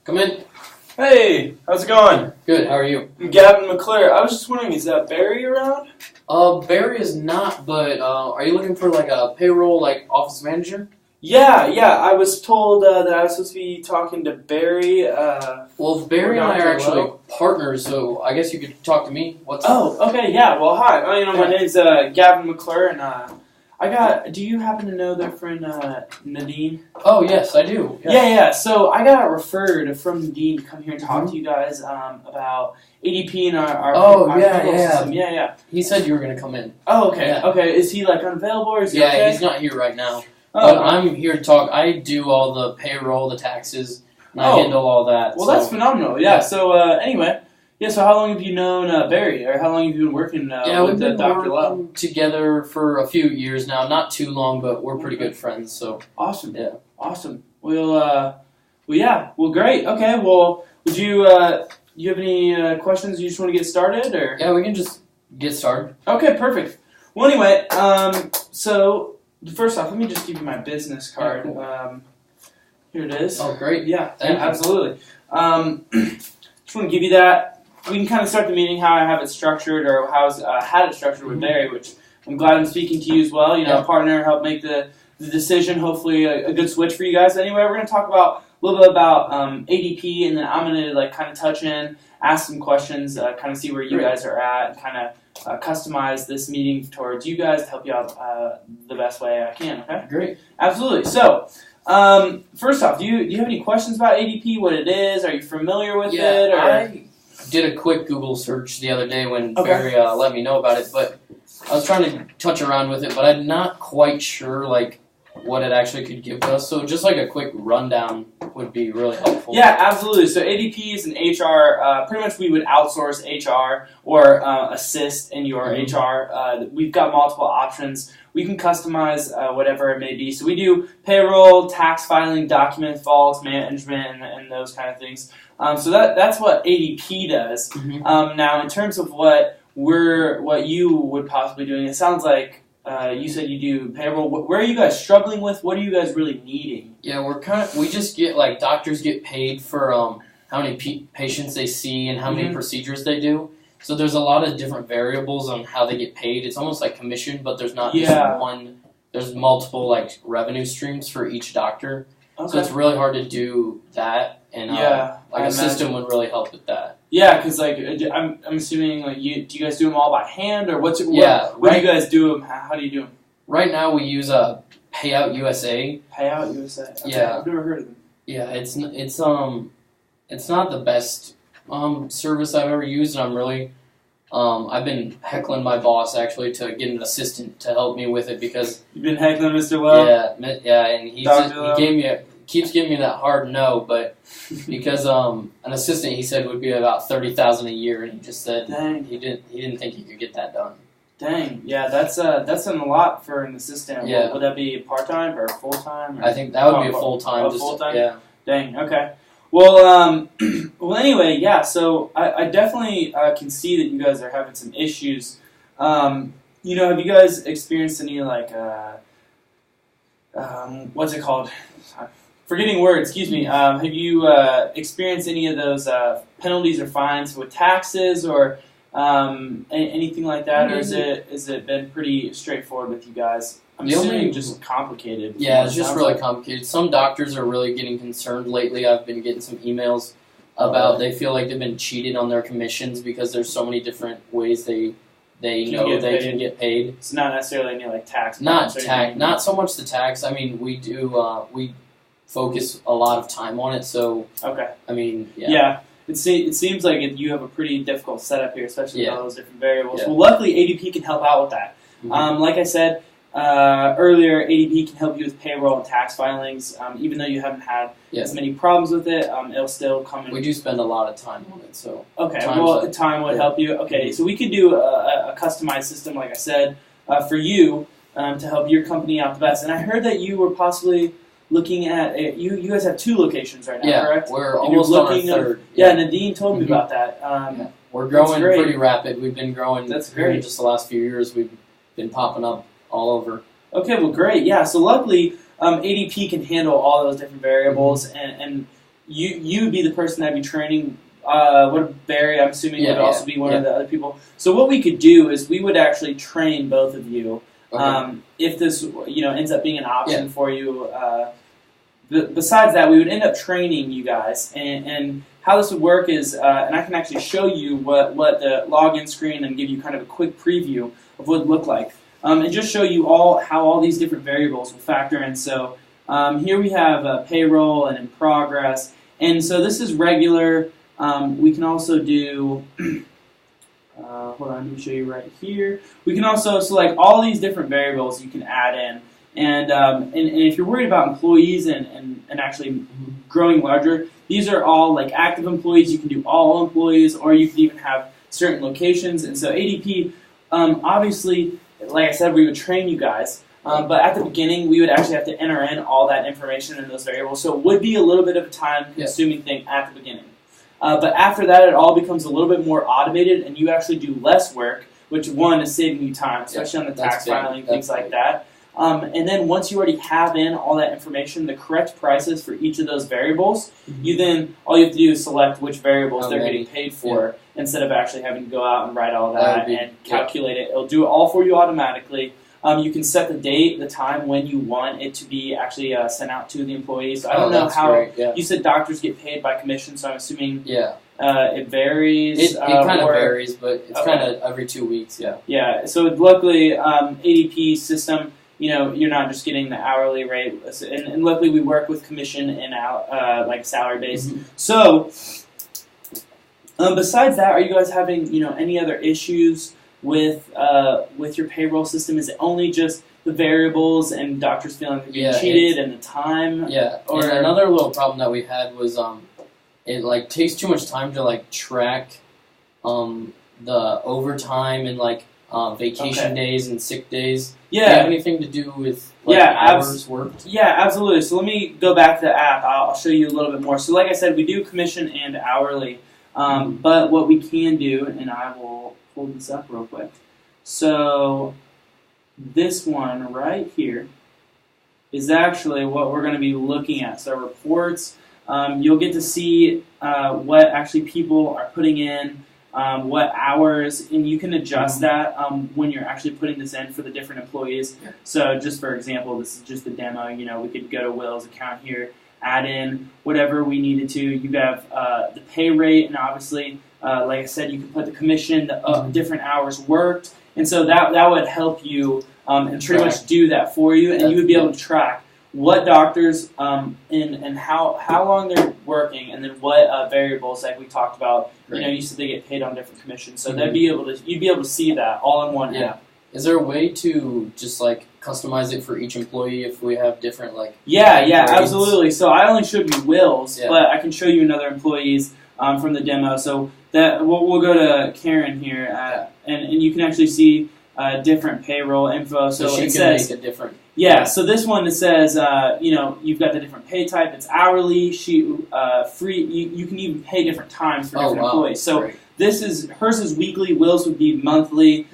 Come in. Hey, how's it going? Good, how are you? I'm Gavin McClure. I was just wondering, is that Barry around? Barry is not, but are you looking for like a payroll, like office manager? Yeah. I was told that I was supposed to be talking to Barry. Well, Barry and I are actually partners, so I guess you could talk to me. What's up? Oh, okay, yeah. Well, hi. My name's Gavin McClure, and do you happen to know their friend Nadine? Oh, yes, I do. Yeah. So I got referred from Nadine to come here and talk to you guys about ADP and our payroll system. Yeah. He said you were going to come in. Oh, okay. Yeah. Okay. Is he unavailable or is he okay? Yeah, he's not here right now. Oh, But I'm here to talk. I do all the payroll, the taxes, and I handle all that. Well, that's phenomenal. Yeah. So anyway, so how long have you known Barry, or how long have you been working we've been Dr. Lau? working together for a few years now. Not too long, but we're pretty good friends. So awesome. Yeah. Awesome. Well, great. Okay. Well, would you you have any questions? You just want to get started, or? Yeah, we can just get started. Okay. Perfect. Well, anyway, so. First off, let me just give you my business card. Here it is. Oh, great. Yeah, Thank you. absolutely. Just want to give you that. We can kind of start the meeting how I have it structured, or how I had it structured with Barry, which I'm glad I'm speaking to you as well. Partner, help make the decision, hopefully a good switch for you guys. Anyway, we're going to talk a little bit about ADP, and then I'm going to kind of touch in, ask some questions, kind of see where you guys are at, and kind of customize this meeting towards you guys to help you out the best way I can, okay? Great. Absolutely. So, first off, do you have any questions about ADP, what it is? Are you familiar with it? Or? I did a quick Google search the other day when Okay. Barry let me know about it, but I was trying to touch around with it, but I'm not quite sure, what it actually could give us. So just a quick rundown would be really helpful. Yeah, absolutely. So ADP is an HR, pretty much we would outsource HR or assist in your HR. We've got multiple options. We can customize whatever it may be. So we do payroll, tax filing, document vaults, management, and those kind of things. So that's what ADP does. Mm-hmm. Now, in terms of what you would possibly doing, it sounds like you said you do payroll. Where are you guys struggling with? What are you guys really needing? Yeah, we just get, doctors get paid for how many patients they see and how many procedures they do. So there's a lot of different variables on how they get paid. It's almost like commission, but there's not just one. There's multiple, revenue streams for each doctor. Okay. So it's really hard to do that, and a system would really help with that. Yeah, because I'm assuming do you guys do them all by hand, or what's it? Yeah, what do you guys do them? How do you do them? Right now we use Payout USA. Payout USA. Okay, Yeah, I've never heard of them. Yeah, it's not the best service I've ever used, and I'm really I've been heckling my boss actually to get an assistant to help me with it because you've been heckling Mr. Well. Yeah, and he keeps giving me that hard no, but because an assistant he said would be about $30,000 a year, and he just said he didn't think he could get that done. Dang, yeah, that's a lot for an assistant. Yeah. Would that be part time or full time? I think that would be a full time. Full time. Yeah. Dang. Okay. Well, anyway, yeah. So I definitely can see that you guys are having some issues. Have you guys experienced any what's it called? Forgetting words. Excuse me. Have you experienced any of those penalties or fines with taxes or anything like that, or is it been pretty straightforward with you guys? I'm assuming just complicated. Yeah, it's just really complicated. Some doctors are really getting concerned lately. I've been getting some emails about they feel like they've been cheated on their commissions because there's so many different ways they can get paid. It's not necessarily any tax. Not so much the tax. I mean, we do we focus a lot of time on it. So okay. I mean, yeah. It seems like you have a pretty difficult setup here, especially with all those different variables. Yeah. Well, luckily ADP can help out with that. Mm-hmm. Like I said earlier, ADP can help you with payroll and tax filings. Even though you haven't had as many problems with it, it'll still come in. We do spend a lot of time on it, so time would help you. Okay, so we could do a customized system, like I said, for you to help your company out the best. And I heard that you were possibly looking at you guys have 2 locations right now, correct? We're almost on our third. Nadine told me about that. We're growing pretty rapid. We've been growing. That's great. Just the last few years, we've been popping up all over. Okay, well, great. Yeah, so luckily ADP can handle all those different variables, and you would be the person that'd be training. What Barry, I'm assuming, would also be one of the other people. So what we could do is we would actually train both of you. Okay. If this ends up being an option for you. Besides that, we would end up training you guys, and how this would work is, and I can actually show you what the login screen and give you kind of a quick preview of what it would look like, and just show you how all these different variables will factor in. So here we have payroll and in progress, and so this is regular. We can also do, hold on, let me show you right here. We can also select all these different variables you can add in. And if you're worried about employees and actually growing larger, these are all like active employees. You can do all employees, or you can even have certain locations. And so ADP, obviously, like I said, we would train you guys. But at the beginning, we would actually have to enter in all that information in those variables. So it would be a little bit of a time-consuming thing at the beginning. But after that, it all becomes a little bit more automated, and you actually do less work, which, one, is saving you time, especially on the tax filing, things like that. And then once you already have in all that information, the correct prices for each of those variables, all you have to do is select which variables they're getting paid for, instead of actually having to go out and write all that and calculate it. It'll do it all for you automatically. You can set the date, the time when you want it to be actually sent out to the employees. So I don't know how you said doctors get paid by commission, so I'm assuming it varies. It kind of varies, but it's kind of every 2 weeks. Yeah. So luckily, ADP system, you're not just getting the hourly rate, and luckily we work with commission and like salary based. So besides that, are you guys having any other issues with your payroll system? Is it only just the variables and doctors feeling they're being cheated and the time? Yeah. Or another little problem that we had was it takes too much time to track the overtime and vacation days and sick days. Do you have anything to do with hours worked? Yeah, absolutely. So let me go back to the app. I'll show you a little bit more. So like I said, we do commission and hourly. But what we can do, and I will pull this up real quick. So this one right here is actually what we're going to be looking at. So reports, you'll get to see what actually people are putting in, what hours, and you can adjust that when you're actually putting this in for the different employees. So just for example, this is just a demo. We could go to Will's account here, add in whatever we needed to. You have the pay rate, and obviously, like I said, you can put the commission, the different hours worked, and so that would help you and pretty much do that for you, and you would be able to track what doctors and how long they're working, and then what variables, like we talked about. You said they get paid on different commissions, so you'd be able to see that all in one app. Is there a way to just customize it for each employee if we have different Yeah, absolutely. So I only showed you Will's, but I can show you another employees from the demo. So that we'll go to Karen here, and you can actually see different payroll info. So she it can says make a different. Yeah, so this one, it says, you've got the different pay type. It's hourly, free. You can even pay different times for different employees. So great. Hers is weekly. Will's would be monthly.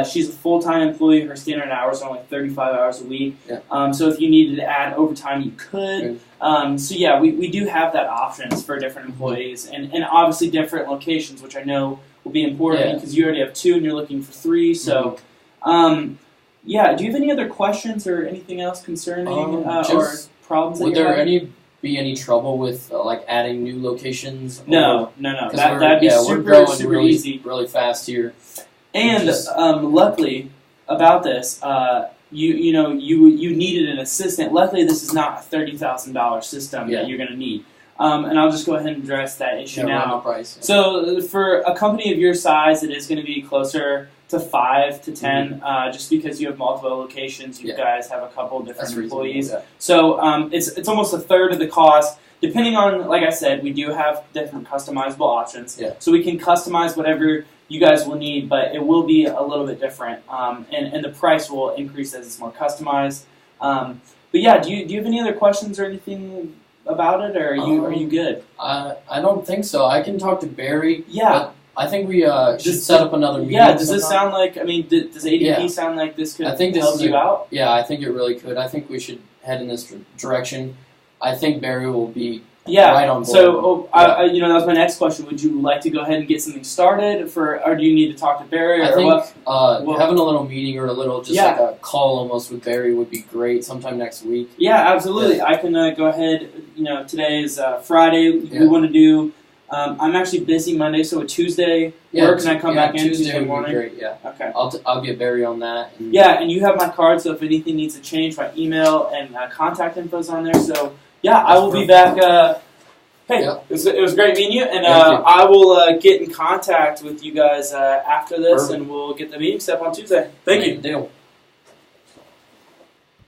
She's a full-time employee. Her standard hours are only 35 hours a week. So if you needed to add overtime, you could. We do have that options for different employees, and obviously different locations, which I know will be important because you already have 2 and you're looking for 3. So. Do you have any other questions or anything else concerning or problems? Would there be any trouble with adding new locations? No. That'd be super easy, really fast here. And luckily about this, you needed an assistant. Luckily, this is not a $30,000 system that you're going to need. And I'll just go ahead and address that issue now. Price, So for a company of your size, it is going to be closer to 5 to 10, just because you have multiple locations. You guys have a couple different employees. So it's almost a third of the cost. Depending on, like I said, we do have different customizable options. So we can customize whatever you guys will need, but it will be a little bit different. And the price will increase as it's more customized. But yeah, do you have any other questions or anything about it, or are you good? I don't think so. I can talk to Barry. Yeah. I think we should set up another meeting. Yeah, does this sound like, does ADP sound like this could help you out? Yeah, I think it really could. I think we should head in this direction. I think Barry will be Yeah. right on board. So, that was my next question. Would you like to go ahead and get something started or do you need to talk to Barry? I or think what? having a little meeting or a little like a call almost with Barry would be great sometime next week. Yeah, absolutely. I can go ahead. Today is Friday. Yeah. We want to do. I'm actually busy Monday, so a Tuesday work, and I come back in Tuesday morning. Would be great. Yeah. Okay. I'll get Barry on that. And you have my card, so if anything needs to change, my email and contact info's on there. So I will be back. Hey, it was great meeting you, and I will get in contact with you guys after this, and we'll get the meeting set up on Tuesday. Thank you. Deal.